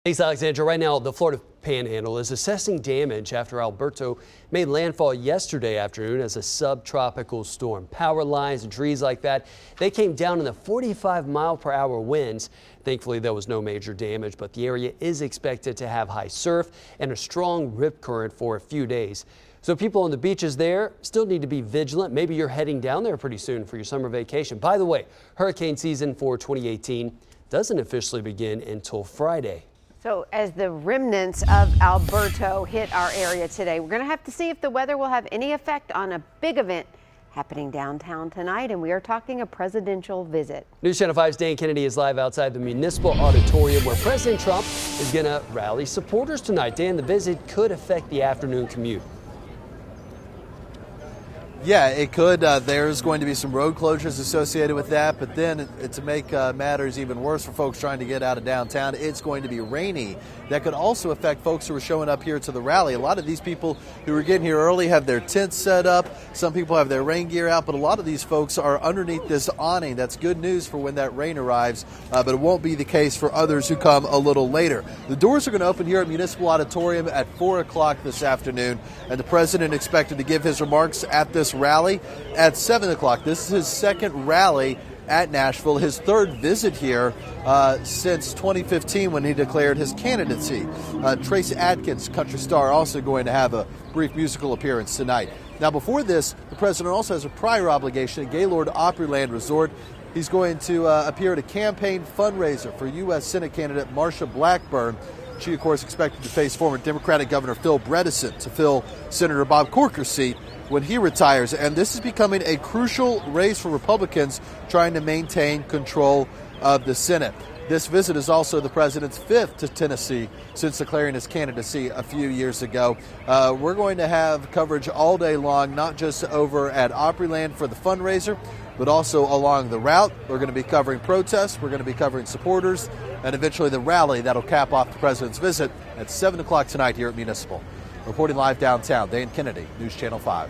Thanks, Alexandra. Right now, the Florida Panhandle is assessing damage after Alberto made landfall yesterday afternoon as a subtropical storm. Power lines and trees like that, they came down in the 45-mile-per-hour winds. Thankfully, there was no major damage, but the area is expected to have high surf and a strong rip current for a few days. So people on the beaches there still need to be vigilant. Maybe you're heading down there pretty soon for your summer vacation. By the way, hurricane season for 2018 doesn't officially begin until Friday. So as the remnants of Alberto hit our area today, we're going to have to see if the weather will have any effect on a big event happening downtown tonight, and we are talking a presidential visit. News Channel 5's Dan Kennedy is live outside the Municipal Auditorium where President Trump is going to rally supporters tonight. Dan, the visit could affect the afternoon commute. Yeah, it could. There's going to be some road closures associated with that, but then to make matters even worse for folks trying to get out of downtown, it's going to be rainy. That could also affect folks who are showing up here to the rally. A lot of these people who are getting here early have their tents set up. Some people have their rain gear out, but a lot of these folks are underneath this awning. That's good news for when that rain arrives, but it won't be the case for others who come a little later. The doors are going to open here at Municipal Auditorium at 4 o'clock this afternoon, and the president expected to give his remarks at this rally at 7 o'clock. This is his second rally at Nashville, his third visit here since 2015 when he declared his candidacy. Trace Adkins, country star, also going to have a brief musical appearance tonight. Now, before this, the president also has a prior obligation at Gaylord Opryland Resort. He's going to appear at a campaign fundraiser for U.S. Senate candidate Marsha Blackburn. She, of course, expected to face former Democratic Governor Phil Bredesen to fill Senator Bob Corker's seat when he retires. And this is becoming a crucial race for Republicans trying to maintain control of the Senate. This visit is also the president's fifth to Tennessee since declaring his candidacy a few years ago. We're going to have coverage all day long, not just over at Opryland for the fundraiser, but also along the route. We're going to be covering protests, we're going to be covering supporters, and eventually the rally that'll cap off the president's visit at 7 o'clock tonight here at Municipal. Reporting live downtown, Dan Kennedy, News Channel 5.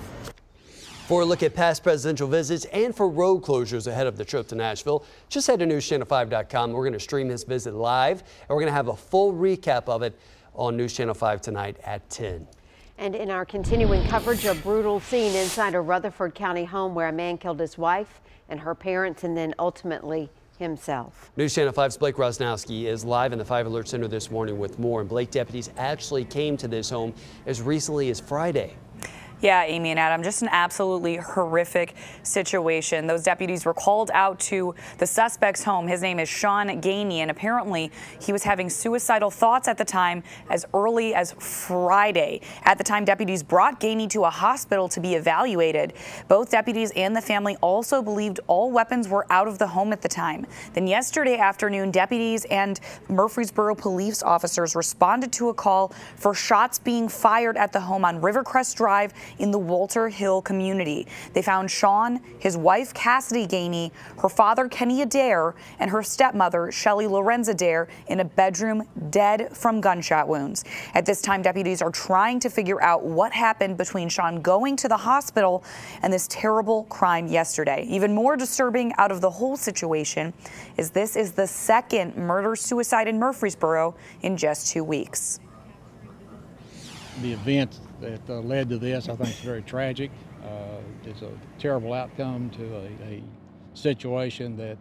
For a look at past presidential visits and for road closures ahead of the trip to Nashville, just head to newschannel5.com. We're going to stream this visit live, and we're going to have a full recap of it on News Channel 5 tonight at 10. And in our continuing coverage, a brutal scene inside a Rutherford County home where a man killed his wife and her parents and then ultimately himself. News Channel 5's Blake Rosnowski is live in the 5 Alert Center this morning with more. And Blake, deputies actually came to this home as recently as Friday. Yeah, Amy and Adam, just an absolutely horrific situation. Those deputies were called out to the suspect's home. His name is Sean Gainey, and apparently he was having suicidal thoughts at the time as early as Friday. At the time, deputies brought Gainey to a hospital to be evaluated. Both deputies and the family also believed all weapons were out of the home at the time. Then yesterday afternoon, deputies and Murfreesboro police officers responded to a call for shots being fired at the home on Rivercrest Drive in the Walter Hill community. They found Sean, his wife Cassidy Gainey, her father Kenny Adair, and her stepmother Shelly Lorenz Adair in a bedroom dead from gunshot wounds. At this time, deputies are trying to figure out what happened between Sean going to the hospital and this terrible crime yesterday. Even more disturbing out of the whole situation is this is the second murder-suicide in Murfreesboro in just 2 weeks. The event that led to this, I think, is very tragic. It's a terrible outcome to a situation that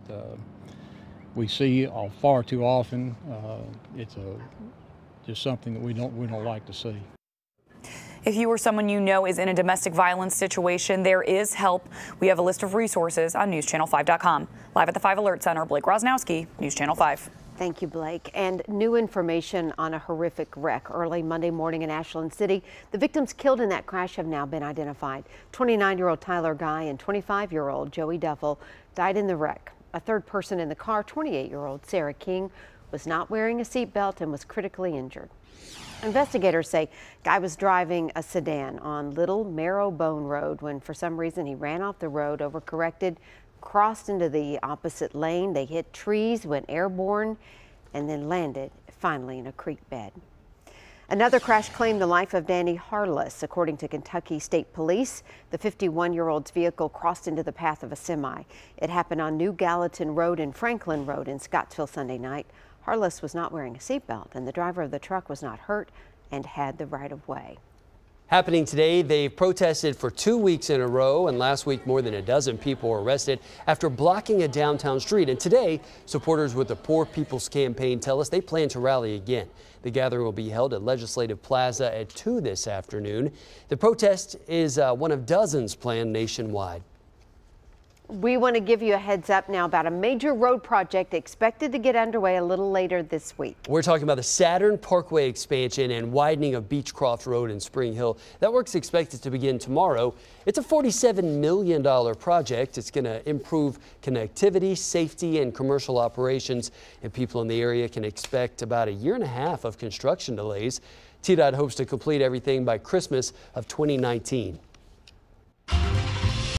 we see far too often. It's just something that we don't like to see. If you or someone you know is in a domestic violence situation, there is help. We have a list of resources on newschannel5.com. Live at the 5 Alert Center, Blake Rosnowski, News Channel 5. Thank you, Blake. And new information on a horrific wreck early Monday morning in Ashland City. The victims killed in that crash have now been identified. 29-year-old Tyler Guy and 25-year-old Joey Duffel died in the wreck. A third person in the car, 28-year-old Sarah King, was not wearing a seatbelt and was critically injured. Investigators say Guy was driving a sedan on Little Marrowbone Road when for some reason he ran off the road, overcorrected, crossed into the opposite lane. They hit trees, went airborne, and then landed finally in a creek bed. Another crash claimed the life of Danny Harless. According to Kentucky State Police, the 51-year-old's vehicle crossed into the path of a semi. It happened on New Gallatin Road and Franklin Road in Scottsville Sunday night. Harless was not wearing a seatbelt, and the driver of the truck was not hurt and had the right of way. Happening today, they've protested for 2 weeks in a row, and last week more than a dozen people were arrested after blocking a downtown street. And today, supporters with the Poor People's Campaign tell us they plan to rally again. The gathering will be held at Legislative Plaza at 2 this afternoon. The protest is one of dozens planned nationwide. We want to give you a heads up now about a major road project expected to get underway a little later this week. We're talking about the Saturn Parkway expansion and widening of Beechcroft Road in Spring Hill. That work's expected to begin tomorrow. It's a $47 million project. It's going to improve connectivity, safety, and commercial operations. And people in the area can expect about 1.5 years of construction delays. TDOT hopes to complete everything by Christmas of 2019.